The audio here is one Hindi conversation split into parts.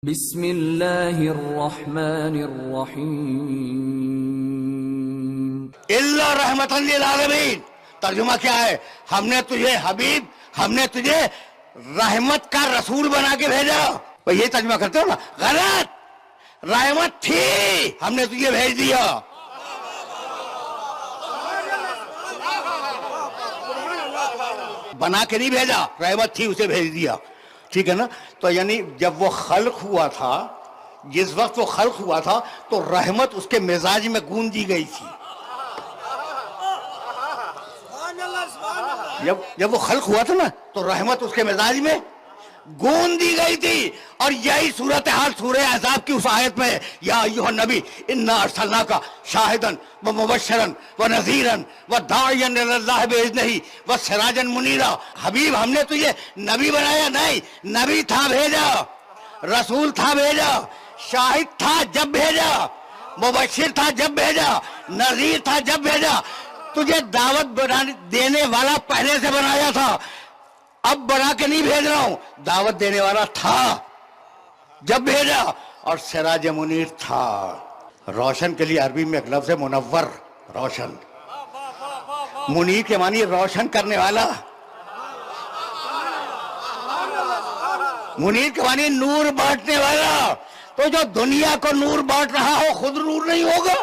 बिस्मिल्लाहिर्रहमानिर्रहीम। इल्ला रहमतन लिल आलमीन। तर्जुमा क्या है? हमने तुझे हबीब, हमने तुझे रहमत का रसूल बना के भेजा। तो ये तर्जुमा करते हो ना, गलत। रहमत थी, हमने तुझे भेज दिया। बना के नहीं भेजा, रहमत थी उसे भेज दिया। ठीक है ना? तो यानी जब वो खल्क हुआ था, जिस वक्त वो खल्क हुआ था, तो रहमत उसके मिजाज में गूंजी गई थी। जब वो खल्क हुआ था ना, तो रहमत उसके मिजाज में गूंज दी गई थी। और यही सूरत हाल सूरह अहज़ाब की उस आयत में, या अय्युहन नबी इन्ना अरसलनाका शाहिदन व मुबश्शिरन व नज़ीरन व दाइयन इलल्लाह बिइज़्निही व सिराजन मुनीरा। हबीब, हमने तुझे नबी बनाया नहीं, नबी था भेजा, रसूल था भेजा, शाहिद था जब भेजा, मुबश्शिर था जब भेजा, नज़ीर था जब भेजा। तुझे दावत देने वाला पहले से बनाया था, अब बना के नहीं भेज रहा हूं। दावत देने वाला था जब भेजा, और सिराज मुनीर था। रोशन के लिए अरबी में एक लफ्ज़ है मुनव्वर, रोशन। मुनीर के मानी रोशन करने वाला, मुनीर के मानी नूर बांटने वाला। तो जो दुनिया को नूर बांट रहा हो, खुद नूर नहीं होगा?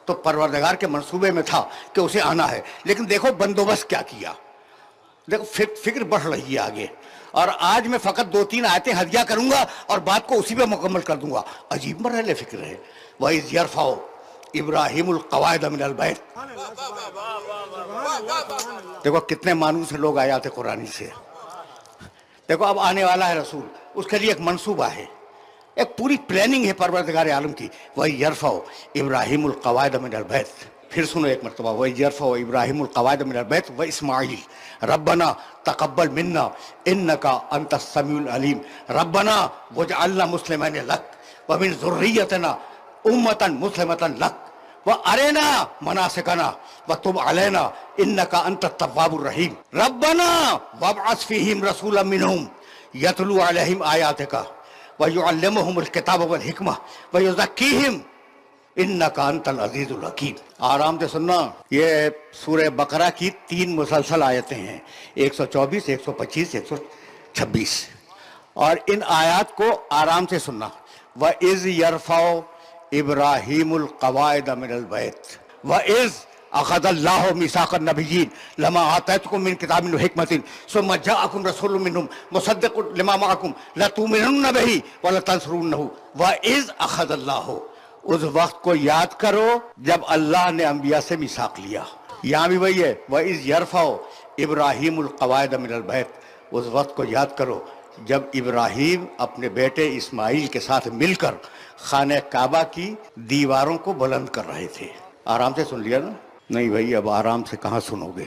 तो परवरदिगार के मंसूबे में था कि उसे आना है, लेकिन देखो बंदोबस्त क्या किया। देखो फिक्र बढ़ रही है आगे। और आज मैं फकत 2-3 आयतें हदिया करूंगा और बात को उसी पे मुकम्मल कर दूंगा। अजीब मरहले फिक्र है। वइज़ यरफ़अ इब्राहीमुल क़वाइद मिनल बैत। देखो कितने मानूस लोग आए आते कुरानी से। देखो अब आने वाला है रसूल, उसके लिए एक मंसूबा है, एक पूरी प्लानिंग है परवरदिगार आलम की। वही यरफ़अ इब्राहीमुल क़वाइद मिनल बैत। फिर सुनो एक मरतबा, वही यरफ़अ इब्राहीमुल क़वाइद मिनल बैत व इस्माईल रब्बना तक़ब्बल मिन्ना इन्नका अंतस समीउल अलीम रब्बना वजअलना मुस्लिमैन लक व मिन ज़ुर्रिय्यतिना उम्मतन मुस्लिमतन लक व अरेना मनासिकना व तुब अलैना इन्नका अंतत तव्वाबुर रहीम रब्बना वबअस फ़ीहिम रसूलन मिनहुम यतलू अलैहिम आयातिका वयुअल्लिमुहुमुल किताब वल हिकमा वयुज़क्कीहिम इन्नका अंतल अज़ीज़ुल हकीम। आराम से सुनना, ये सूरह बकरा की 3 मुसलसल आयतें हैं, 124, 125, 126। और इन आयत को आराम से सुनना। व इज़ यरफ़अ इब्राहीमुल क़वाइद मिनल बैत व इज़ अख़ज़ल्लाहु मीसाक़न नबिय्यीन लमा आतैतुकुम मिन किताबिन व हिकमतिन सुम्मा जाअकुम रसूलुम मिनहुम मुसद्दिक़ुन लिमा मअकुम लतुमिनुन्न बिही व लतंसुरुन्नहु व इज़ अख़ज़ल्लाहु। उस वक्त को याद करो जब अल्लाह ने अंबिया से मीसाक लिया। यहाँ भी वही है, व इज़ यरफ़अ इब्राहीमुल क़वाइद मिनल बैत। उस वक्त को याद करो जब इब्राहीम अपने बेटे इस्माइल के साथ मिलकर खाने काबा की दीवारों को बुलंद कर रहे थे। आराम से सुन लिया ना? नहीं भाई, अब आराम से कहाँ सुनोगे,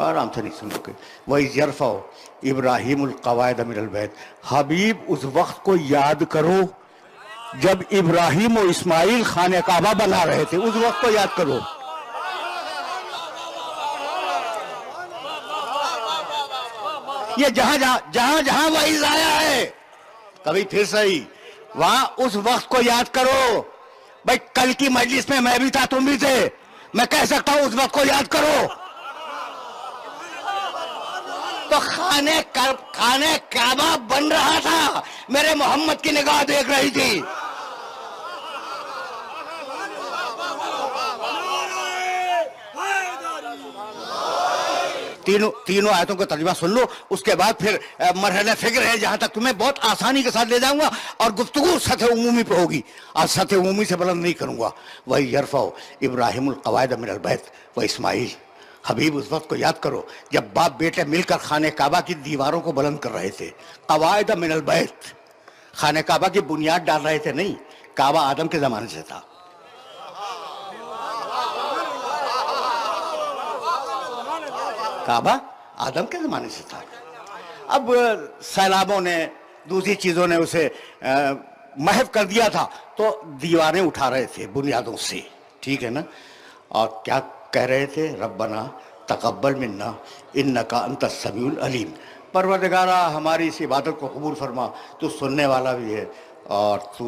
आराम से नहीं सुनोगे। वही यरफ़अ इब्राहीमुल क़वाइद मिनल बैत। हबीब, उस वक्त को याद करो जब इब्राहिम और इस्माइल खाने काबा बना रहे थे, उस वक्त को याद करो। ये जहां जहां वही आया है, कभी फिर सही, वहां उस वक्त को याद करो। भाई कल की मजलिस में मैं भी था, तुम भी थे, मैं कह सकता हूं उस वक्त को याद करो। तो खाने काबा बन रहा था, मेरे मोहम्मद की निगाह देख रही थी। तीनों आयतों का तर्जुमा सुन लो, उसके बाद फिर मरहला फिक्र है जहां तक तुम्हें बहुत आसानी के साथ ले जाऊंगा, और गुफ्तगू सतह उमूमी पे होगी, आज सतह उमूमी से बुलंद नहीं करूंगा। वही यरफ़अ इब्राहीमुल क़वाइद मिनल बैत व इस्माईल। हबीब, उस वक्त को याद करो जब बाप बेटे मिलकर खाने काबा की दीवारों को बुलंद कर रहे थे। क़वाइद मिनल बैत, खाने काबा की बुनियाद डाल रहे थे, नहीं, काबा आदम के जमाने से था। काबा आदम के ज़माने से था। अब सैलाबों ने, दूसरी चीज़ों ने उसे महव कर दिया था, तो दीवारें उठा रहे थे बुनियादों से। ठीक है ना? और क्या कह रहे थे? रब्बना तकब्बल मिन्ना इन्नका अंतस समीउल अलीम। परवरदिगारा हमारी इस इबादत को कबूल फरमा, तू सुनने वाला भी है और तू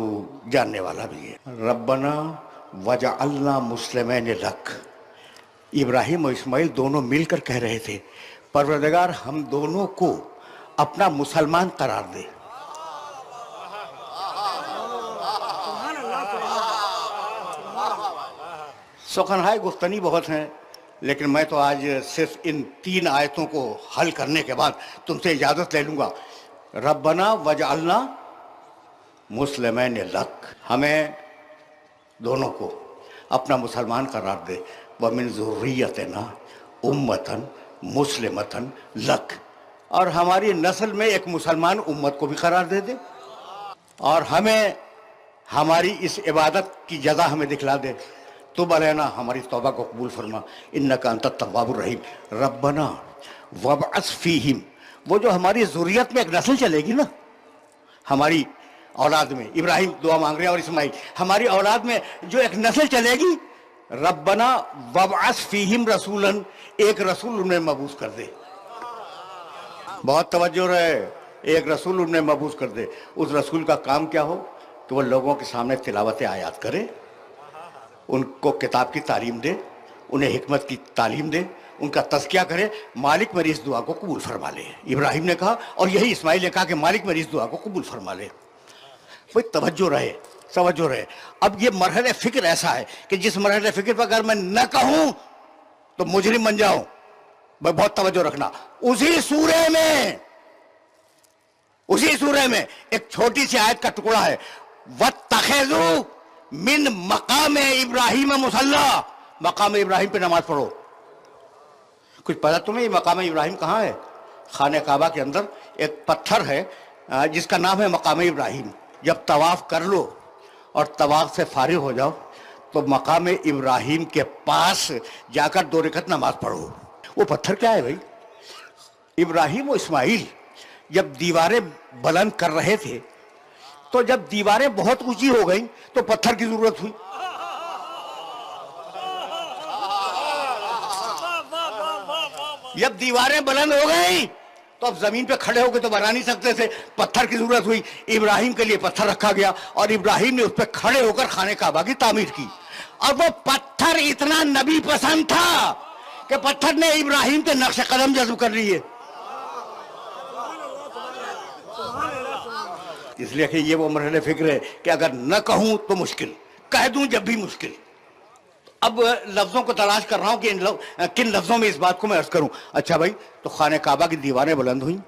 जानने वाला भी है। रब्बना वजअलना मुस्लिमैन लक। इब्राहिम और इस्माइल दोनों मिलकर कह रहे थे, परवरदिगार हम दोनों को अपना मुसलमान करार दे। सुखनहाय गुफ्तनी बहुत हैं, लेकिन मैं तो आज सिर्फ इन 3 आयतों को हल करने के बाद तुमसे इजाज़त ले लूँगा। रब्बना वजअलना मुस्लिमैन लक, हमें दोनों को अपना मुसलमान करार दे। व मिन ज़ुर्रियतिना उम्मतन मुस्लिमतन लक, और हमारी नस्ल में एक मुसलमान उम्मत को भी करार दे दे, और हमें हमारी इस इबादत की जज़ा हमें दिखला दे। तो बलैना, हमारी तौबा को कबूल फरमा। इन्नका अंतत तव्वाबुर रहीम। रब्बना वबअस फीहिम, वो जो हमारी ज़ुर्रियत में एक नस्ल चलेगी ना, हमारी औलाद में, इब्राहिम दुआ मांग रहे हैं और इस्माइल, हमारी औलाद में जो एक नस्ल चलेगी, रब्बना वबअस फीहिम रसूलन, एक रसूल उन्हें मबूस कर दे। बहुत तवज्जो रहे, एक रसूल उन्हें मबूस कर दे। उस रसूल का काम क्या हो कि वो लोगों के सामने तिलावत आयात करे, उनको किताब की तालीम दे, उन्हें हिकमत की तालीम दे, उनका तज़किया करे। मालिक मेरी इस दुआ को कबूल फरमा ले, इब्राहिम ने कहा, और यही इस्माइल ने कहा कि मालिक मेरी इस दुआ को कबूल फरमा ले। भाई तवज्जो रहे, तवज्जो रहे। अब ये मरहले फ़िक्र ऐसा है कि जिस मरहले फ़िक्र पर अगर मैं न कहूँ तो मुजरिम बन जाऊँ। भाई बहुत तवज्जो रखना। उसी सूरे में एक छोटी सी आयत का टुकड़ा है, वत्तखिज़ू मिन मकाम इब्राहिम मुसल्ला, मकाम इब्राहिम पे नमाज पढ़ो। कुछ पता तुम्हें ये मकाम इब्राहिम कहाँ है? खाने काबा के अंदर एक पत्थर है जिसका नाम है मकाम इब्राहिम। जब तवाफ कर लो और तवाफ से फारिग हो जाओ तो मकाम इब्राहिम के पास जाकर 2 रकात नमाज पढ़ो। वो पत्थर क्या है भाई? इब्राहिम और इस्माइल जब दीवारें बुलंद कर रहे थे, तो जब दीवारें बहुत ऊंची हो गई तो पत्थर की जरूरत हुई। जब दीवारें बुलंद हो गई तो अब जमीन पे खड़े होकर तो बना नहीं सकते थे, पत्थर की जरूरत हुई। इब्राहिम के लिए पत्थर रखा गया और इब्राहिम ने उस पर खड़े होकर खाने काबा की तामीर की। और वो पत्थर इतना नबी पसंद था कि पत्थर ने इब्राहिम के नक्शे कदम जज्ब कर लिए। इसलिए कि ये वो मरहले फिक्र है कि अगर न कहूं तो मुश्किल, कह दूं जब भी मुश्किल। अब लफ्जों को तलाश कर रहा हूं कि किन लफ्जों में इस बात को मैं अर्ज करूं। अच्छा भाई, तो खाने काबा की दीवारें बुलंद हुई,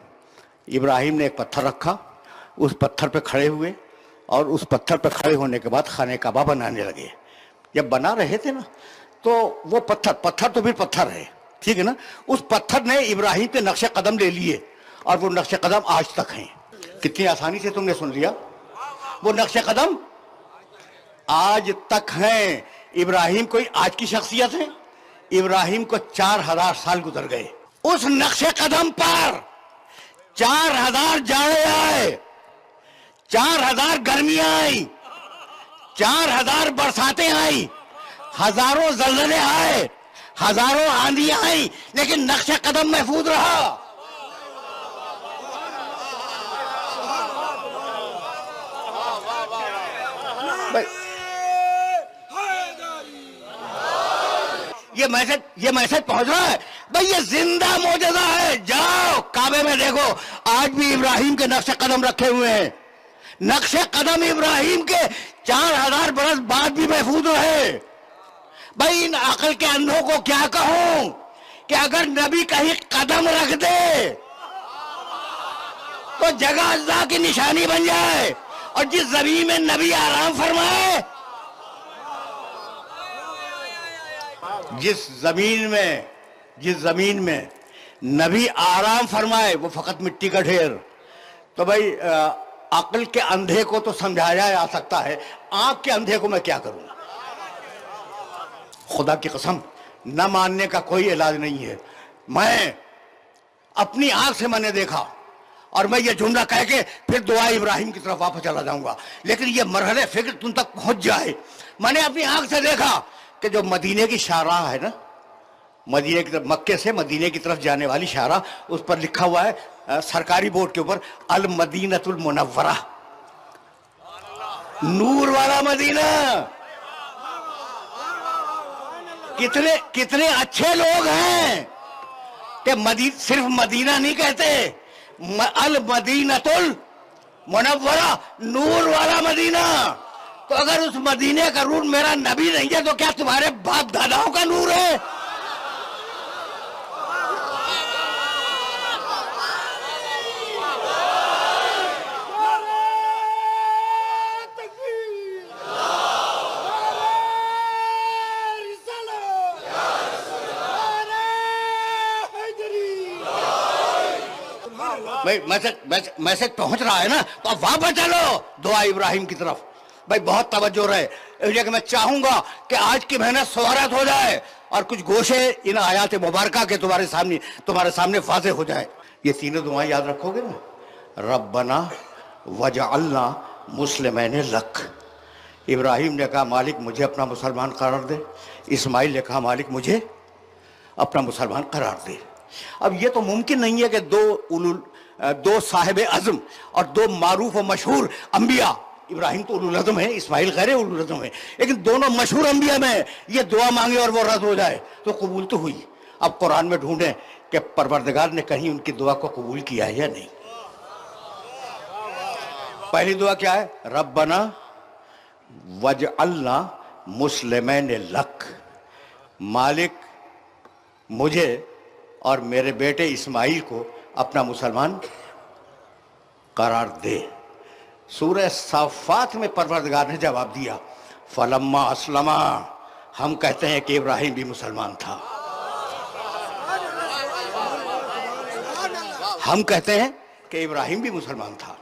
इब्राहिम ने एक पत्थर रखा, उस पत्थर पे खड़े हुए और उस पत्थर पे खड़े होने के बाद खाने काबा बनाने लगे। जब बना रहे थे ना, तो वो पत्थर तो फिर पत्थर है, ठीक है ना, उस पत्थर ने इब्राहिम के नक्शे कदम ले लिए और वो नक्शे कदम आज तक हैं। कितनी आसानी से तुमने सुन लिया, वो नक्शे कदम आज तक हैं। इब्राहिम कोई आज की शख्सियत है? इब्राहिम को 4000 साल गुजर गए। उस नक्शे कदम पर 4000 जाड़े आए, 4000 गर्मियां आई, 4000 बरसातें आई, हजारों जलजले आए, हजारों आंधियां आई, लेकिन नक्शे कदम महफूज रहा। ये मैसेज पहुंच रहा है भाई, ये जिंदा मौजूदा है। जाओ काबे में देखो, आज भी इब्राहिम के नक्शे कदम रखे हुए हैं। नक्शे कदम इब्राहिम के 4000 बरस बाद भी महफूज रहे। भाई इन अकल के अंधों को क्या कहूं कि अगर नबी कहीं कदम रख दे तो जगह अल्लाह की निशानी बन जाए, और जिस जमीन में नबी आराम फरमाए, जिस जमीन में नबी आराम फरमाए वो फकत मिट्टी का ढेर। तो भाई अक्ल के अंधे को तो समझाया जा सकता है, आंख के अंधे को मैं क्या करूं? खुदा की कसम, न मानने का कोई इलाज नहीं है। मैं अपनी आंख से मैंने देखा और मैं ये जुमला कह के फिर दुआ इब्राहिम की तरफ वापस चला जाऊंगा, लेकिन ये मरहले फिक्र तुम तक पहुंच जाए। मैंने अपनी आंख से देखा कि जो मदीने की शाहराह है ना, मदीने की तरफ, मक्के से मदीने की तरफ जाने वाली शाहरा, उस पर लिखा हुआ है सरकारी बोर्ड के ऊपर, अल मदीनतुल मुनव्वरा, नूर वाला मदीना। कितने कितने अच्छे लोग हैं कि सिर्फ मदीना नहीं कहते, अल मदीनतुल मुनव्वरा, नूर वाला मदीना। तो अगर उस मदीने का नूर मेरा नबी नहीं है तो क्या तुम्हारे बाप दादाओं का नूर है? भाई मैसेज पहुंच रहा है ना, तो अब वापस चलो दुआ इब्राहिम की तरफ। भाई बहुत तवज्जो रहे, इसलिए कि मैं चाहूंगा कि आज की मेहनत सवारत हो जाए और कुछ गोशे इन आयात मुबारका के तुम्हारे सामने वाज़े हो जाए। ये तीनों दुआएं याद रखोगे ना, रब्बना वजअलना मुस्लिमैन लक। इब्राहिम ने कहा मालिक मुझे अपना मुसलमान करार दे, इस्माइल ने कहा मालिक मुझे अपना मुसलमान करार दे। अब ये तो मुमकिन नहीं है कि दो साहिब अज़म और दो मारूफ और मशहूर अंबिया, इब्राहिम तो उलुल अज़म है, इस्माइल गैर उलुल अज़म है, लेकिन दोनों मशहूर अंबिया में ये दुआ मांगे और वो रद्द हो जाए तो कबूल तो हुई। अब कुरान में ढूंढें कि परवरदिगार ने कहीं उनकी दुआ को कबूल किया है या नहीं। पहली दुआ क्या है? रब्बना वजअलना मुस्लिमैन लक, मालिक मुझे और मेरे बेटे इस्माइल को अपना मुसलमान करार दे। सूरह साफ़ात में परवरदिगार ने जवाब दिया, फलम्मा अस्लमा, हम कहते हैं कि इब्राहिम भी मुसलमान था, हम कहते हैं कि इब्राहिम भी मुसलमान था,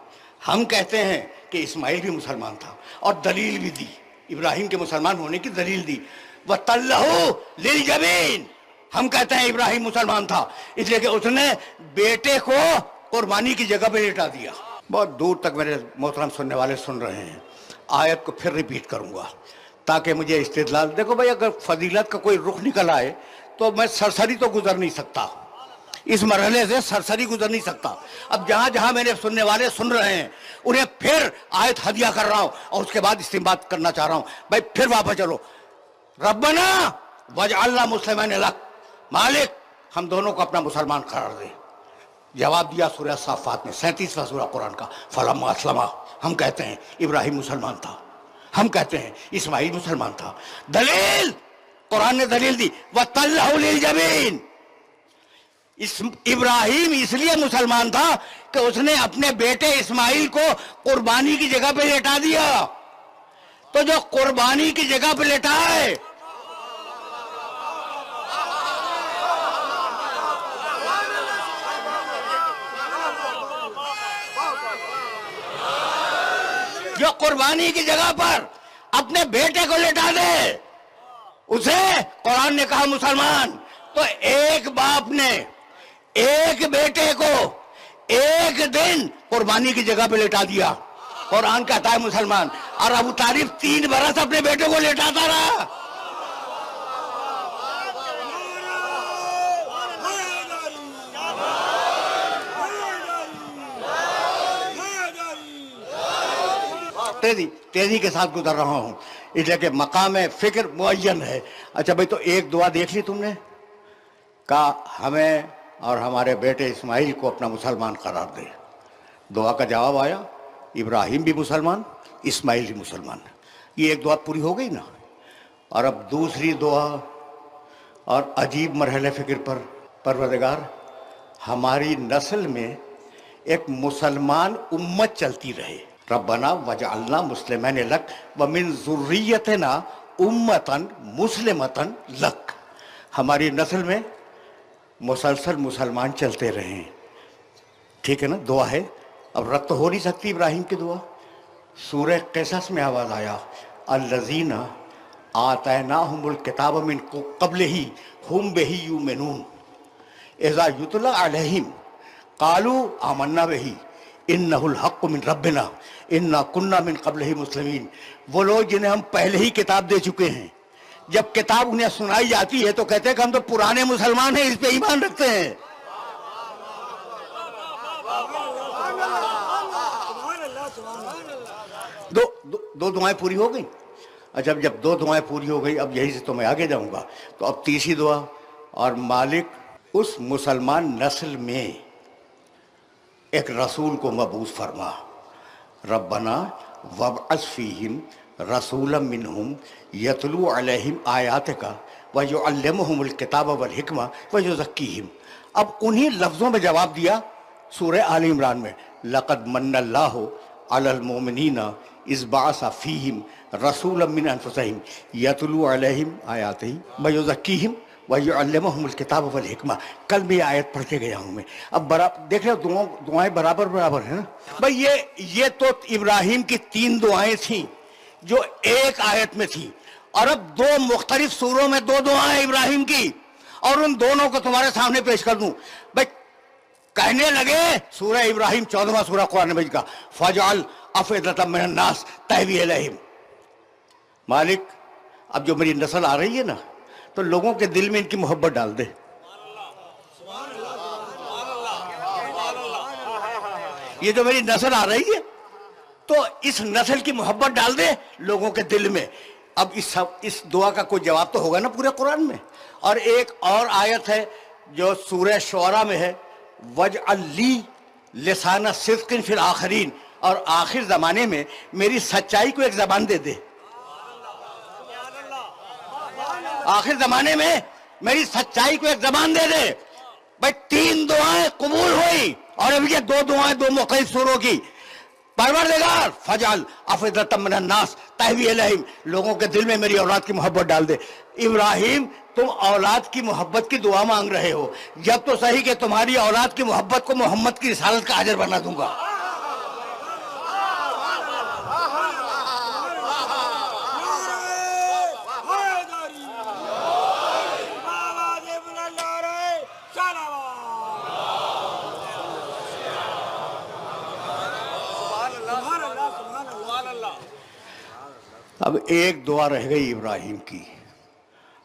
हम कहते हैं कि इस्माइल भी मुसलमान था, और दलील भी दी, इब्राहिम के मुसलमान होने की दलील दी। वतल्लहु लिल जबीन, हम कहते हैं इब्राहिम मुसलमान था इसलिए कि उसने बेटे को कुर्बानी की जगह पे लेटा दिया। बहुत दूर तक मेरे मोहतरम सुनने वाले सुन रहे हैं, आयत को फिर रिपीट करूंगा ताकि मुझे इस्तिदलाल। देखो भाई, अगर फजीलत का कोई रुख निकल आए तो मैं सरसरी तो गुजर नहीं सकता, इस मरहले से सरसरी गुजर नहीं सकता। अब जहां जहां मेरे सुनने वाले सुन रहे हैं उन्हें फिर आयत हदिया कर रहा हूं और उसके बाद इस्तेमाल करना चाह रहा हूं। भाई फिर वापस चलो, रब्बना वजअलना मुस्लिमैन लक, मालिक हम दोनों को अपना मुसलमान करार दे। जवाब दिया सूरह साफ़ात में, 37वां सूरह कुरान का, फलम्मा अस्लमा, हम कहते हैं इब्राहिम मुसलमान था, हम कहते हैं इस्माइल मुसलमान था। दलील, कुरान ने दलील दी, वतल्लहु लिल जबीन, इब्राहिम इसलिए मुसलमान था कि उसने अपने बेटे इस्माइल को कुर्बानी की जगह पे लेटा दिया। तो जो कुर्बानी की जगह पे लेटा है, जो कुर्बानी की जगह पर अपने बेटे को लेटा दे, उसे कुरान ने कहा मुसलमान। तो एक बाप ने एक बेटे को एक दिन कुर्बानी की जगह पे लेटा दिया, कुरान कहता है मुसलमान। और अबू तालिब 3 बरस अपने बेटे को लेटाता रहा। तेजी के साथ गुजर रहा हूं इसलिए कि मकाम फिक्र मुअय्यन है। अच्छा भाई, तो एक दुआ देख ली तुमने, कहा हमें और हमारे बेटे इस्माइल को अपना मुसलमान करार दे। दुआ का जवाब आया, इब्राहिम भी मुसलमान, इस्माइल भी मुसलमान। ये एक दुआ पूरी हो गई ना। और अब दूसरी दुआ और अजीब मरहले फिक्र पर, परवरदिगार हमारी नस्ल में एक मुसलमान उम्मत चलती रहे। रब्बना वजअलना मुस्लिमैन लक व मिन ज़ुर्रियतिना उम्मतन मुस्लिमतन लक, हमारी नस्ल में मुसलसल मुसलमान चलते रहें। ठीक है ना, दुआ है। अब रद्द तो हो नहीं सकती इब्राहिम की दुआ। सूरह क़सस में आवाज़ आया, अल्लज़ीना आतैनाहुमुल किताब मिन क़ब्लिही हुम बिही युमिनून इज़ा युतला अलैहिम क़ालू आमन्ना बिही इन्नहुल हक़्क़ु मिन रब्बिना इन्ना कुन्ना मिन क़ब्लिही मुस्लिमीन। वो लोग जिन्हें हम पहले ही किताब दे चुके हैं, जब किताब उन्हें सुनाई जाती है तो कहते हैं कि हम तो पुराने मुसलमान हैं, इस पे ईमान रखते हैं। दो दुआएं पूरी हो गई। अच्छा, जब दो दुआएं पूरी हो गई, अब यही से तो मैं आगे जाऊंगा। तो अब तीसरी दुआ, और मालिक उस मुसलमान नस्ल में एक रसूल को मबूस फरमा। रब्बना वब्अस फीहिम रसूलन मिनहुम यतलू अलैहिम आयातिका व युअल्लिमुहुमुल किताब वल हिकमा व युज़क्कीहिम। अब उन्हीं लफ्ज़ों में जवाब दिया सूरह आल इमरान में, लक़द मन्नल्लाहु अलल मोमिनीना इज़ बअसा फीहिम रसूलन मिन अनफुसिहिम यतलू अलैहिम आयातिही व युज़क्कीहिम व युअल्लिमुहुमुल किताब वल हिकमा। कल भी आयत पढ़ के गया हूँ मैं। अब बराबर देख रहे हो, दुआएं बराबर बराबर है ना भाई। ये तो इब्राहिम की 3 दुआएं थी जो एक आयत में थी, और अब 2 मुख्तलिफ सूरों में 2 दुआएं इब्राहिम की, और उन दोनों को तुम्हारे सामने पेश कर दूं भाई। कहने लगे सूरह इब्राहिम 14वां सूरह कुरान मजीद का, फजअल अफ़इदतम मिनन नास तहवी इलैहिम। मालिक अब जो मेरी नस्ल आ रही है ना, तो लोगों के दिल में इनकी मोहब्बत डाल दे। ये जो मेरी नस्ल आ रही है, तो इस नस्ल की मोहब्बत डाल दे लोगों के दिल में। अब इस दुआ का कोई जवाब तो होगा ना पूरे कुरान में। और एक और आयत है जो सूरह शुअरा में है, वजअली लिसाना सिद्क़िन फिल आखिरीन, और आखिर जमाने में मेरी सच्चाई को एक जबान दे दे। आखिर जमाने में मेरी सच्चाई को एक जबान दे दे भाई। 3 दुआएं कबूल हुई, और अब ये 2 दुआएं 2 मुख्तलिफ सूरों की। परवरदिगार फजअल अफ़इदतम मिनन नास तहवी इलैहिम, लोगों के दिल में मेरी औलाद की मोहब्बत डाल दे। इब्राहिम, तुम औलाद की मोहब्बत की दुआ मांग रहे हो, जब तो सही कि तुम्हारी औलाद की मोहब्बत को मोहम्मद की रिसालत का अजर बना दूंगा। अब एक दुआ रह गई इब्राहिम की।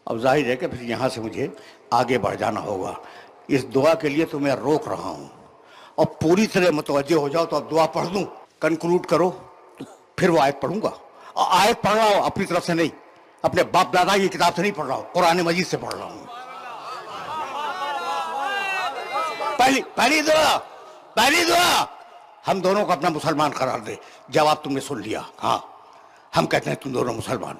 अब जाहिर है कि फिर यहाँ से मुझे आगे बढ़ जाना होगा। इस दुआ के लिए तो मैं रोक रहा हूँ, और पूरी तरह मुतवज्जो हो जाओ तो अब दुआ पढ़ दूँ, कंक्लूड करो तो फिर वो आयत पढ़ूंगा। और आयत पढ़ रहा हूँ अपनी तरफ से नहीं, अपने बाप दादा की किताब से नहीं पढ़ रहा हूँ, कुरान मजीद से पढ़ रहा हूँ। पहली दुआ हम दोनों को अपना मुसलमान करार दे। जवाब तुमने सुन लिया, हाँ हम कहते हैं तुम दोनों मुसलमान।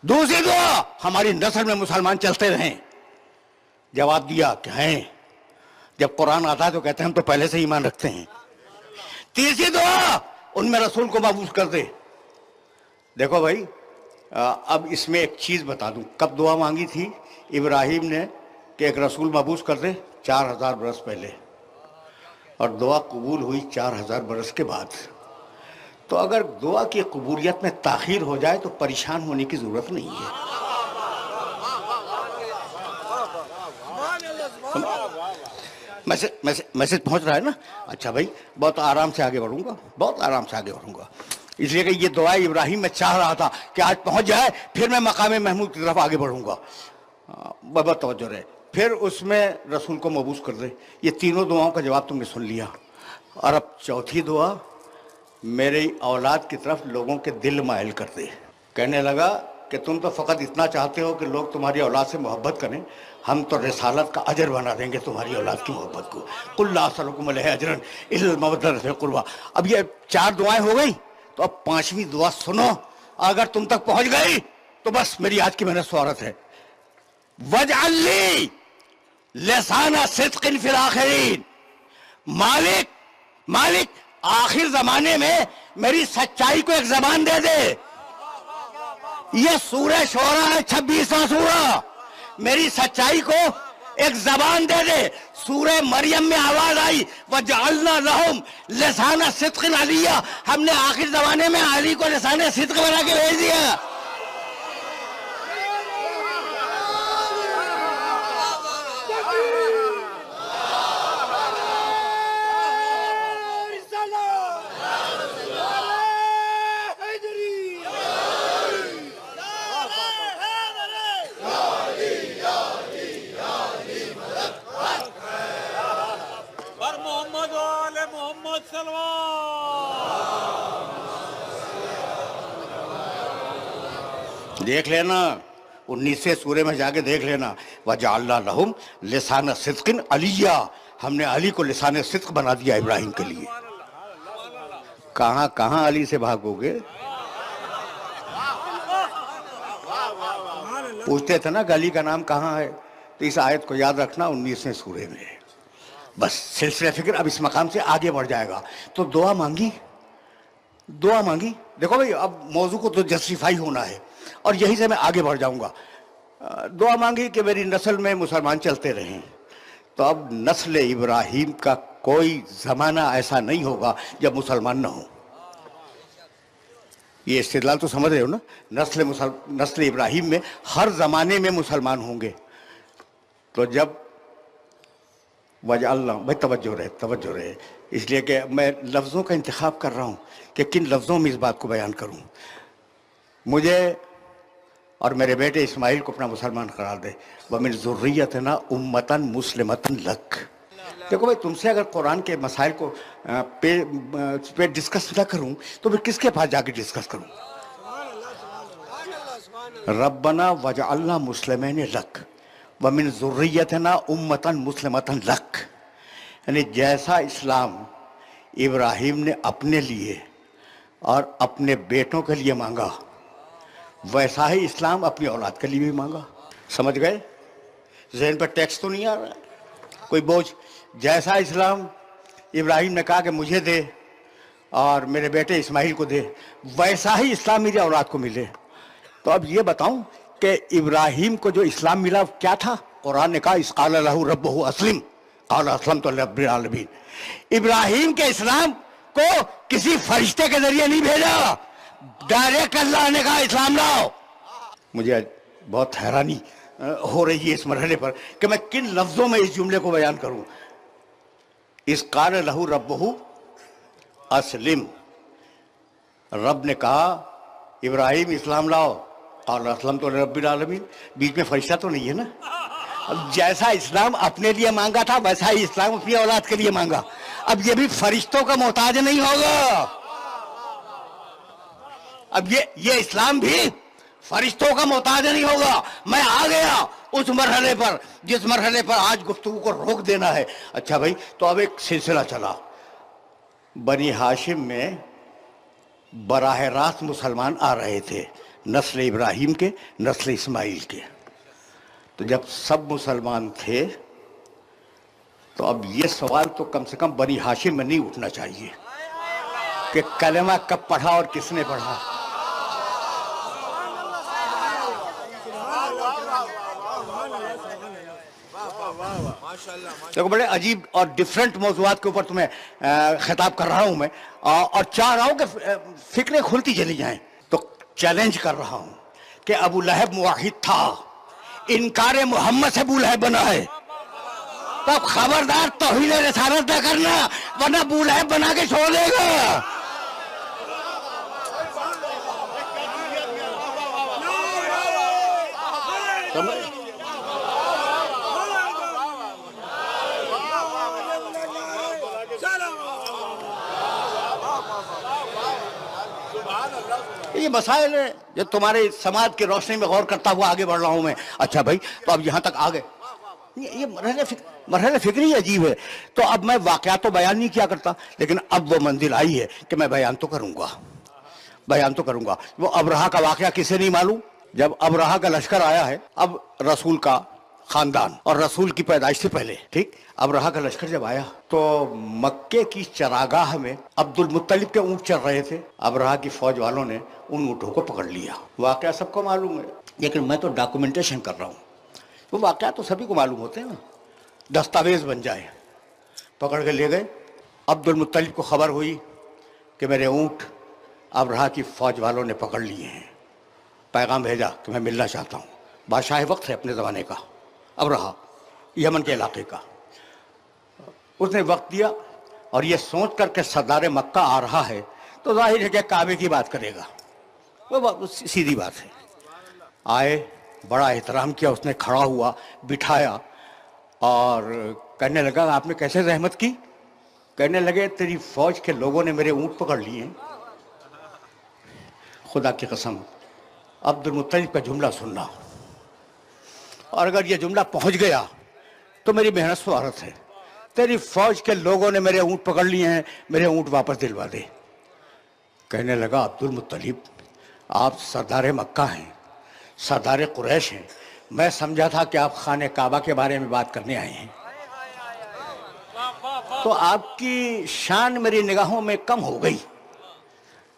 दूसरी दुआ, हमारी नस्ल में मुसलमान चलते रहें। जवाब दिया कि हैं, जब कुरान आता है तो कहते हैं हम तो पहले से ईमान रखते हैं। तीसरी दुआ, उनमें रसूल को मबूस कर दे। देखो भाई, अब इसमें एक चीज बता दूं, कब दुआ मांगी थी इब्राहिम ने कि एक रसूल मबूस कर दे? 4000 बरस पहले, और दुआ कबूल हुई 4000 बरस के बाद। तो अगर दुआ की कबूलियत में ताखीर हो जाए तो परेशान होने की जरूरत नहीं है। मैसेज पहुंच रहा है ना? अच्छा भाई, बहुत आराम से आगे बढ़ूंगा, बहुत आराम से आगे बढ़ूंगा। इसलिए कि ये दुआ इब्राहिम में चाह रहा था कि आज पहुंच जाए, फिर मैं मकाम महमूद की तरफ आगे बढ़ूंगा। बहुत तवज्जो रहे। फिर उसमें रसूल को मबूस कर दे। ये तीनों दुआओं का जवाब तुमने सुन लिया। और अब चौथी दुआ, मेरी औलाद की तरफ लोगों के दिल माइल कर दे। कहने लगा कि तुम तो फ़कत इतना चाहते हो कि लोग तुम्हारी औलाद से मोहब्बत करें, हम तो रिसालत का अजर बना देंगे तुम्हारी औलाद की मोहब्बत को। कुल ला असलुकुम अलैहि अजरन इल्ला मवद्दतन फिल कुर्बा। अब ये 4 दुआएं हो गई, तो अब 5वीं दुआ सुनो। अगर तुम तक पहुंच गई तो बस मेरी आज की मेहनत स्वागत है। वजअली लिसाना सिद्क़िन फिल आखिरीन, मालिक मालिक आखिर जमाने में मेरी सच्चाई को एक जबान दे दे। ये सूरह शुअरा है, 26वां सूरा। मेरी सच्चाई को एक जबान दे दे। सूरह मरियम में आवाज आई, वजअलना लहुम लिसाना सिद्क़िन अलिया, हमने आखिर जमाने में अली को लिसाना सिद्क़ बना के भेज दिया। देख लेना 19वें सूरे में जाके देख लेना, वजअलना लहुम लिसान सिद्किन अलिया, हमने अली को लिसान सिद्क बना दिया इब्राहिम के लिए। कहां कहां अली से भागोगे? पूछते थे ना गली का नाम कहां है, तो इस आयत को याद रखना 19वें सूरे में। बस सिलसिला फिक्र अब इस मकाम से आगे बढ़ जाएगा। तो दुआ मांगी, दुआ मांगी। देखो भाई अब मौजू को तो जस्टिफाई होना है और यहीं से मैं आगे बढ़ जाऊंगा। दुआ मांगी कि मेरी नस्ल में मुसलमान चलते रहें। तो अब नस्ल इब्राहिम का कोई जमाना ऐसा नहीं होगा जब मुसलमान ना हो। ये इस्तिदलाल तो समझ रहे हो ना, नस्ल इब्राहिम में हर जमाने में मुसलमान होंगे। तो जब वजअल्लाह, भाई तवज्जो रहे, इसलिए कि मैं लफ्ज़ों का इंतखाब कर रहा हूँ कि किन लफ्ज़ों में इस बात को बयान करूँ। मुझे और मेरे बेटे इस्माइल को अपना मुसलमान करार दे। वमिन ज़ुर्रियतना उम्मतन मुस्लिमतन लक। देखो भाई तुमसे अगर कुरान के मसाइल को पे डिस्कस ना करूं तो फिर किसके पास जाके डिस्कस करूं? रब्बना वजअलना मुस्लिमीन लक वमिन ज़ुर्रियतना उम्मतन मुस्लिमतन लक। यानी जैसा इस्लाम इब्राहिम ने अपने लिए और अपने बेटों के लिए मांगा, वैसा ही इस्लाम अपनी औलाद के लिए भी मांगा। समझ गए? ज़हन पर टैक्स तो नहीं आ रहा, कोई बोझ। जैसा इस्लाम इब्राहिम ने कहा कि मुझे दे और मेरे बेटे इस्माइल को दे, वैसा ही इस्लाम मेरी औलाद को मिले। तो अब ये बताऊं कि इब्राहिम को जो इस्लाम मिला क्या था? कुरान ने कहा इसक़ाल लहू रब्बुहु अस्लिम क़ाल अस्लमतु लिरब्बिल आलमीन। इब्राहिम के इस्लाम को किसी फरिश्ते के जरिए नहीं भेजा, डायरेक्ट अल्लाह ने कहा इस्लाम लाओ। मुझे बहुत हैरानी हो रही है इस मरहले पर कि मैं किन लफ्जों में इस जुमले को बयान करूं। इसक़ाल लहू रब्बुहु अस्लिम, रब ने कहा इब्राहिम इस्लाम लाओ, क़ाल अस्लमतु लिरब्बिल आलमीन। बीच में फरिश्ता तो नहीं है ना। अब जैसा इस्लाम अपने लिए मांगा था वैसा ही इस्लाम अपनी औलाद के लिए मांगा। अब ये भी फरिश्तों का मोहताज नहीं होगा। अब ये इस्लाम भी फरिश्तों का मोहताज नहीं होगा। मैं आ गया उस मरहले पर जिस मरहले पर आज गुफ्तगू को रोक देना है। अच्छा भाई, तो अब एक सिलसिला चला। बनी हाशिम में बराह रास्त मुसलमान आ रहे थे, नस्ल इब्राहिम के, नस्ल इस्माइल के। तो जब सब मुसलमान थे तो अब ये सवाल तो कम से कम बनी हाशिम में नहीं उठना चाहिए कि कलमा कब पढ़ा और किसने पढ़ा। देखो बड़े अजीब और डिफरेंट मौज़ूआत के ऊपर तुम्हें खिताब कर रहा हूं मैं, और चाह रहा हूं कि फिक्रें खुलती चली जाएं। तो चैलेंज कर रहा हूं कि अबू लहब मुवाहिद था, इनकार मोहम्मद से अबू लहब बना है। तो खबरदार तौहीन रिसालत न करना, वरना अबू लहब बना के छोड़ देगा। ये मसाइल है जो तुम्हारे समाज की रोशनी में गौर करता हुआ आगे बढ़ रहा हूं मैं। अच्छा भाई, तो अब यहां तक आ गए। ये मरहले फिक्री अजीब है। तो अब मैं वाकया तो बयान नहीं किया करता, लेकिन अब वो मंजिल आई है कि मैं बयान तो करूंगा। वो अबरहा का वाकया किसे नहीं मालूम? जब अबरहा का लश्कर आया है, अब रसूल का खानदान और रसूल की पैदाइश से पहले, ठीक, अबरहा का लश्कर जब आया तो मक्के की चरागाह में अब्दुल मुत्तलिब के ऊंट चल रहे थे। अबरहा की फौज वालों ने उन ऊँटों को पकड़ लिया। वाकया सबको मालूम है, लेकिन मैं तो डॉक्यूमेंटेशन कर रहा हूँ। वो वाकया तो सभी को मालूम होते हैं ना, दस्तावेज बन जाए। पकड़ के ले गए। अब्दुल मुत्तलिब को खबर हुई कि मेरे ऊँट अबरहा की फौज वालों ने पकड़ लिए हैं। पैगाम भेजा कि मैं मिलना चाहता हूँ। बादशाह वक्त है अपने ज़माने का, अबरहा यमन के इलाके का। उसने वक्त दिया और ये सोच कर के सरदार मक्का आ रहा है तो जाहिर है कि काबे की बात करेगा। वो सीधी बात है। आए, बड़ा एहतराम किया उसने, खड़ा हुआ, बिठाया और कहने लगा आपने कैसे रहमत की? कहने लगे तेरी फौज के लोगों ने मेरे ऊँट पकड़ लिए हैं। खुदा की कसम अब्दुल मुत्तलिब का जुमला सुनना, और अगर ये जुमला पहुंच गया तो मेरी मेहनत स्वागत है। तेरी फौज के लोगों ने मेरे ऊंट पकड़ लिए हैं, मेरे ऊंट वापस दिलवा दे। कहने लगा, अब्दुल मुत्तलिब, आप सरदार मक्का हैं, सरदार कुरैश हैं, मैं समझा था कि आप खाने काबा के बारे में बात करने आए हैं, तो आपकी शान मेरी निगाहों में कम हो गई।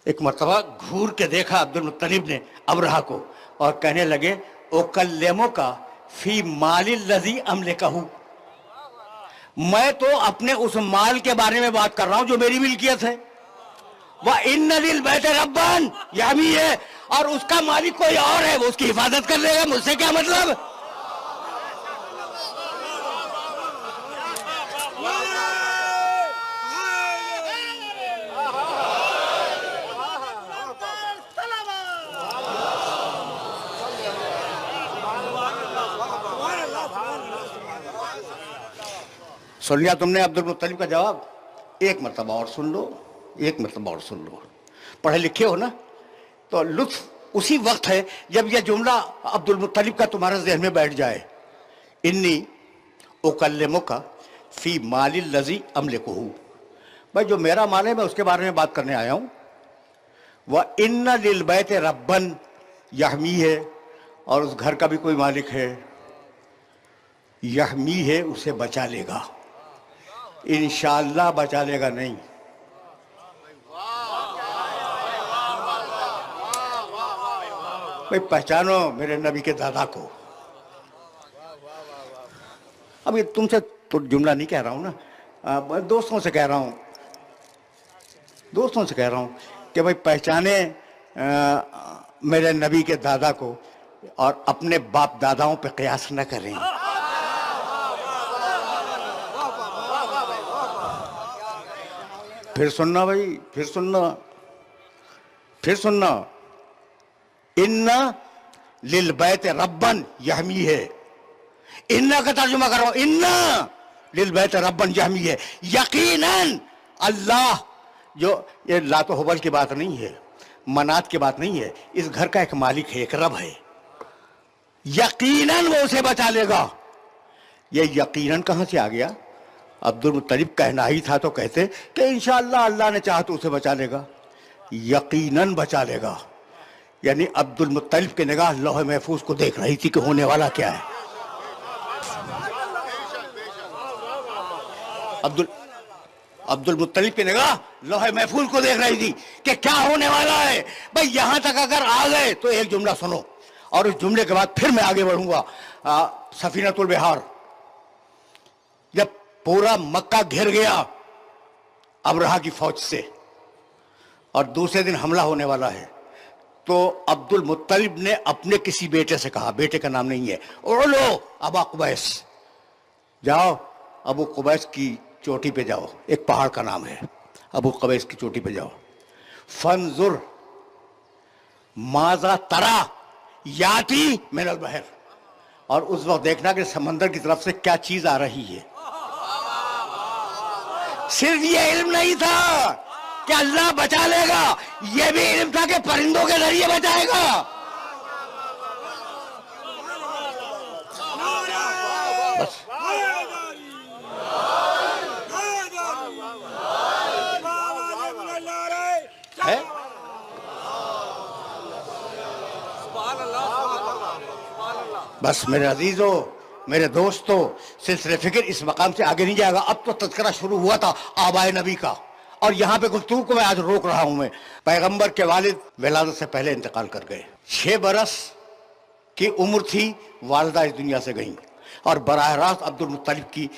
एक मर्तबा घूर के देखा अब्दुल मुत्तलिब ने अबरहा को, और कहने लगे, ओकल्लेमो का फी मालिल लजी अमले कहूं, मैं तो अपने उस माल के बारे में बात कर रहा हूं जो मेरी मिल्कियत है। वह इन्ना लिल बैते रब्बान यामी है, और उसका मालिक कोई और है, वो उसकी हिफाजत कर लेगा, मुझसे क्या मतलब। सुन लिया तुमने अब्दुल मुत्तलिब का जवाब? एक मरतबा और सुन लो, एक मरतबा और सुन लो। पढ़े लिखे हो ना, तो लुत्फ उसी वक्त है जब यह जुमला अब्दुल मुत्तलिब का तुम्हारे ज़हन में बैठ जाए। इन्नी उकल्लिमुका फी मालिल लजी अमलिकुहु, भाई जो मेरा माल है मैं उसके बारे में बात करने आया हूँ। वह इन्ना लिल बैत रब्बन यहमी है, और उस घर का भी कोई मालिक है, यहमी है, उसे बचा लेगा, इंशाअल्लाह बचा लेगा नहीं। भाई पहचानो मेरे नबी के दादा को। अब ये तुमसे तो जुमला नहीं कह रहा हूं ना, दोस्तों से कह रहा हूं, दोस्तों से कह रहा हूं कि भाई पहचाने मेरे नबी के दादा को, और अपने बाप दादाओं पे कयास न करें। फिर सुनना भाई, फिर सुनना, फिर सुनना। इन्ना लिल बैत रब्बन यहमी है, इन्ना का तर्जुमा करो, इन्ना लिल बैत रब्बन यहमी है, यकीनन अल्लाह, जो ये ला तो हुबल की बात नहीं है, मनात की बात नहीं है, इस घर का एक मालिक है, एक रब है, यकीनन वो उसे बचा लेगा। ये यकीनन कहां से आ गया? अब्दुल मुत्तलिब कहना ही था तो कहते कि इंशाअल्लाह अल्लाह ने चाहा तो उसे बचा लेगा, यकीनन बचा लेगा। यानी अब्दुल मुत्तलिब की निगाह लौह महफूज को देख रही थी कि होने वाला क्या है। अब्दुल मुत्तलिब की निगाह लौह महफूज को देख रही थी कि क्या होने वाला है। भाई यहां तक अगर आ गए तो एक जुमला सुनो, और उस जुमले के बाद फिर मैं आगे बढ़ूंगा। सफीनतुल बिहार, जब पूरा मक्का घिर गया अबरहा की फौज से, और दूसरे दिन हमला होने वाला है, तो अब्दुल मुत्तलिब ने अपने किसी बेटे से कहा, बेटे का नाम नहीं है, ओलो अबा कुबैस, जाओ अबू कुबैस की चोटी पे जाओ, एक पहाड़ का नाम है, अबू कुबैस की चोटी पे जाओ, फंजुर माजा तरा याती मिनल बहर, और उस वक्त देखना कि समंदर की तरफ से क्या चीज आ रही है। सिर्फ ये इल्म नहीं था कि अल्लाह बचा लेगा, ये भी इल्म था कि परिंदों के जरिए बचाएगा। बस है? बस मेरे अजीजों, मेरे दोस्तों, सिलसिले फिक्र इस मकाम से आगे नहीं जाएगा। अब तो तज़किरा शुरू हुआ था आबाए नबी का, और यहाँ पे गुफ्तगू को मैं आज रोक रहा हूँ। मैं पैगंबर के वालिद विलादत से पहले इंतकाल कर गए। 6 बरस की उम्र थी, वालिदा इस दुनिया से गई, और बराह रास्त अब्दुल मुत्तलिब की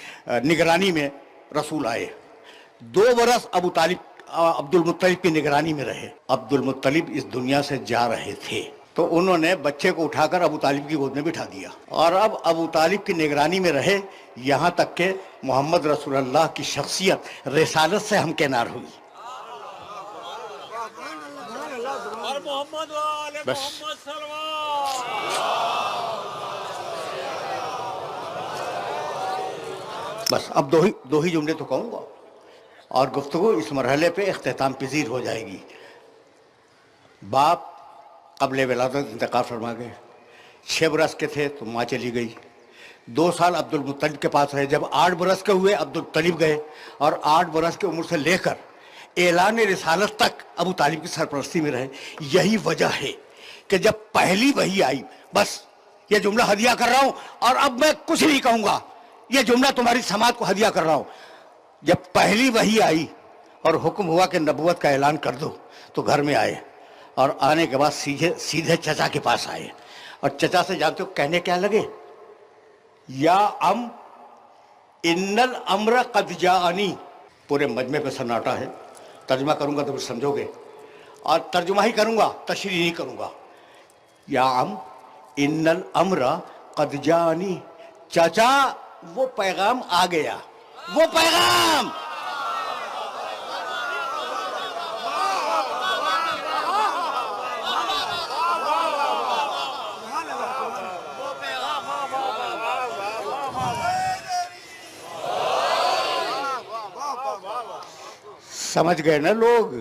निगरानी में रसूल आए। 2 बरस अब्दुल मुत्तलिब की निगरानी में रहे। अब्दुल मुत्तलिब इस दुनिया से जा रहे थे, तो उन्होंने बच्चे को उठाकर अबू तालिब की गोद में बिठा दिया, और अब अबू तालिब की निगरानी में रहे, यहाँ तक के मोहम्मद रसूलुल्लाह की शख्सियत रिसालत से हमकिनार हुई। बस बस अब दो ही जुमले तो कहूँगा, और गुफ्तगू इस मरहले पे इख्तिताम पजीर हो जाएगी। बाप कब्ल विलादत इंतकाल फरमा गए। 6 बरस के थे तो माँ चली गई। 2 साल अब्दुल मुत्तलिब के पास रहे। जब 8 बरस के हुए अब्दुल तलिब गए और 8 बरस की उम्र से लेकर ऐलान रिसालत तक अबू तालिब की सरपरस्ती में रहे। यही वजह है कि जब पहली वही आई, बस ये जुमला हदिया कर रहा हूं और अब मैं कुछ नहीं कहूंगा, ये जुमला तुम्हारी समाज को हदिया कर रहा हूं। जब पहली वही आई और हुक्म हुआ कि नबूवत का ऐलान कर दो, तो घर में आए और आने के बाद सीधे सीधे चचा के पास आए और चचा से जानते हो कहने क्या लगे, या अम इन्नल अम्र कद जाअनी। पूरे मजमे पे सन्नाटा है। तर्जुमा करूंगा तो फिर समझोगे, और तर्जुमा ही करूंगा, तशरीह नहीं करूंगा। या अम इन्नल अम्र कद जाअनी, चाचा वो पैगाम आ गया, वो पैगाम। समझ गए ना लोग,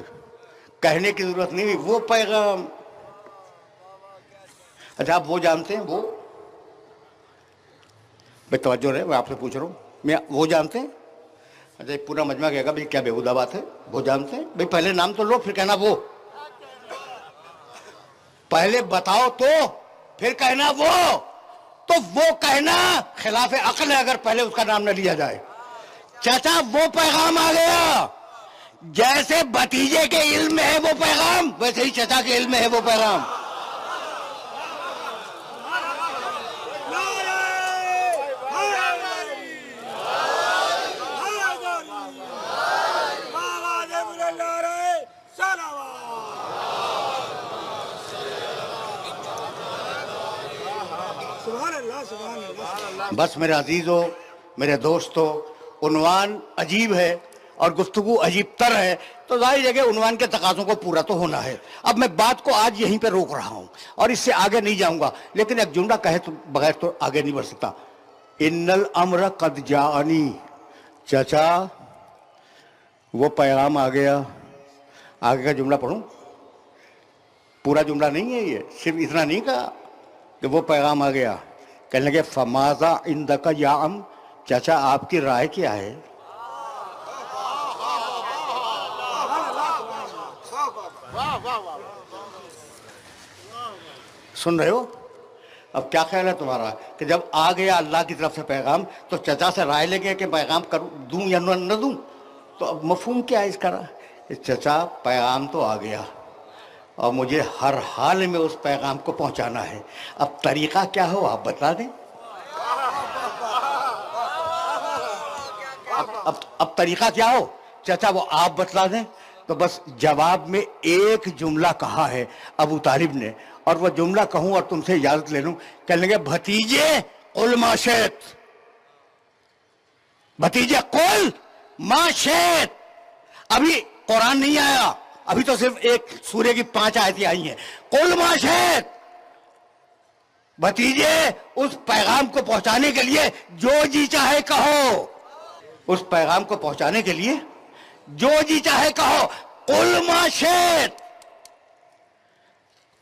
कहने की जरूरत नहीं, वो पैगाम। अच्छा आप वो जानते हैं, वो भाई तवज्जो रहे, मैं आपसे पूछ रहा हूँ, मैं वो जानते हैं? अच्छा पूरा मजमा कहेगा भाई क्या बेहुदा बात है, वो जानते हैं? भाई पहले नाम तो लो फिर कहना वो, पहले बताओ तो फिर कहना वो। तो वो कहना खिलाफ अक्ल है अगर पहले उसका नाम न लिया जाए। चाचा वो पैगाम आ गया। जैसे भतीजे के इल्म में है वो पैगाम, वैसे ही चचा के इल्म में है वो पैगाम। बस मेरे अजीजों, मेरे दोस्तों, उन्वान अजीब है और गुफ्तगू अजीब तर है, तो जाहिर है कि उन्वान के तकाज़ों को पूरा तो होना है। अब मैं बात को आज यहीं पे रोक रहा हूं और इससे आगे नहीं जाऊंगा, लेकिन एक जुमला कहे तो बगैर तो आगे नहीं बढ़ सकता। इन्नल अम्र कद जाअनी, चाचा वो पैगाम आ गया। आगे का जुमला पढ़ूं? पूरा जुमला नहीं है ये, सिर्फ इतना नहीं कहा कि वो पैगाम आ गया। कहने लगे फमाजा इंदका या अम, चाचा आपकी राय क्या है? सुन रहे हो? अब क्या ख्याल है तुम्हारा कि जब आ गया अल्लाह की तरफ से पैगाम, तो चचा से राय लेंगे कि पैगाम करूं, दूं या न दूं? तो अब मफहूम क्या है इसका? चचा पैगाम तो आ गया और मुझे हर हाल में उस पैगाम को पहुंचाना है। अब तरीका क्या हो आप बता दें। अब तरीका क्या हो चाचा वो आप बतला दें। तो बस जवाब में एक जुमला कहा है अबू तालिब ने, और वह जुमला कहूं और तुमसे इजाजत ले लूं। कहने लगे भतीजे कुल माशेत, भतीजे कुल माशेत। अभी कुरान नहीं आया, अभी तो सिर्फ एक सूर्य की 5 आयतें आई हैं। कुल माशेत, भतीजे उस पैगाम को पहुंचाने के लिए जो जी चाहे कहो, उस पैगाम को पहुंचाने के लिए जो जी चाहे कहो। कुल माशेत,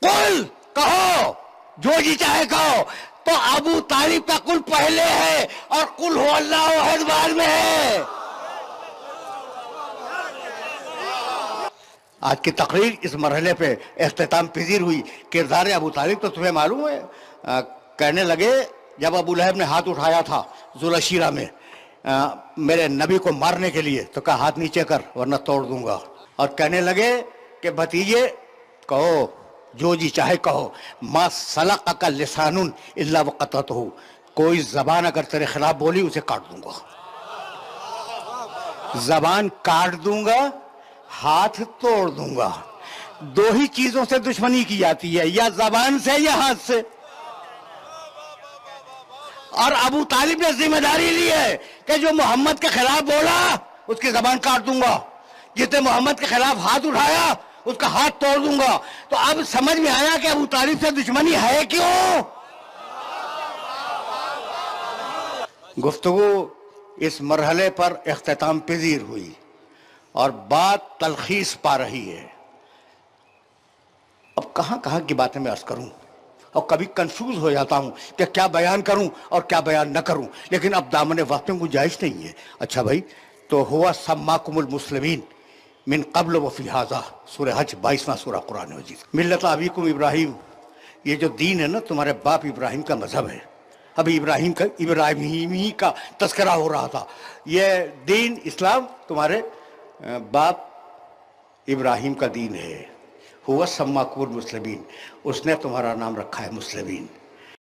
कुल कहो, जो जी चाहे कहो। तो अबू तालिब का कुल पहले है और कुल हो अल्लाह अहद बाद में है। आज की तकरीर इस मरहले पे इख्तिताम पजीर हुई। किरदार अबू तालिब तो तुम्हें मालूम है। कहने लगे जब अबू लहब ने हाथ उठाया था जुलशीरा में मेरे नबी को मारने के लिए, तो कहा हाथ नीचे कर वरना तोड़ दूंगा। और कहने लगे कि भतीजे कहो जो जी चाहे कहो, मा सलक का लिसानुन इल्ला वक़ततहु, कोई जबान अगर तेरे खिलाफ बोली उसे काट दूंगा, जबान काट दूंगा, हाथ तोड़ दूंगा। 2 ही चीजों से दुश्मनी की जाती है, या जबान से या हाथ से। और अबू तालिब ने जिम्मेदारी ली है कि जो मोहम्मद के खिलाफ बोला उसकी जबान काट दूंगा, जिसने मोहम्मद के खिलाफ हाथ उठाया उसका हाथ तोड़ दूंगा। तो अब समझ में आया कि अबू तालिब से दुश्मनी है क्यों। गुफ्तगू इस मरहले पर इख्तिताम पजीर हुई और बात तलखीस पा रही है। अब कहाँ कहाँ की बातें मैं अर्ज करूं, और कभी कंफ्यूज हो जाता हूं कि क्या बयान करूं और क्या बयान न करूं, लेकिन अब दामन वक्त में गुंजाइश नहीं है। अच्छा भाई, तो हुआ सम्माकुमुल मुस्लिमीन मिन कब्ल व फी हाज़ा, सूरह हज 22वां सूरह कुरान मजीद। मिल्लत अबीकुम इब्राहिम, ये जो दीन है ना तुम्हारे बाप इब्राहिम का मजहब है। अभी इब्राहिमी का तस्करा हो रहा था। ये दीन इस्लाम तुम्हारे बाप इब्राहिम का दीन है। हुआ सम्माकुमुल मुस्लिमीन, उसने तुम्हारा नाम रखा है मुस्लिमीन।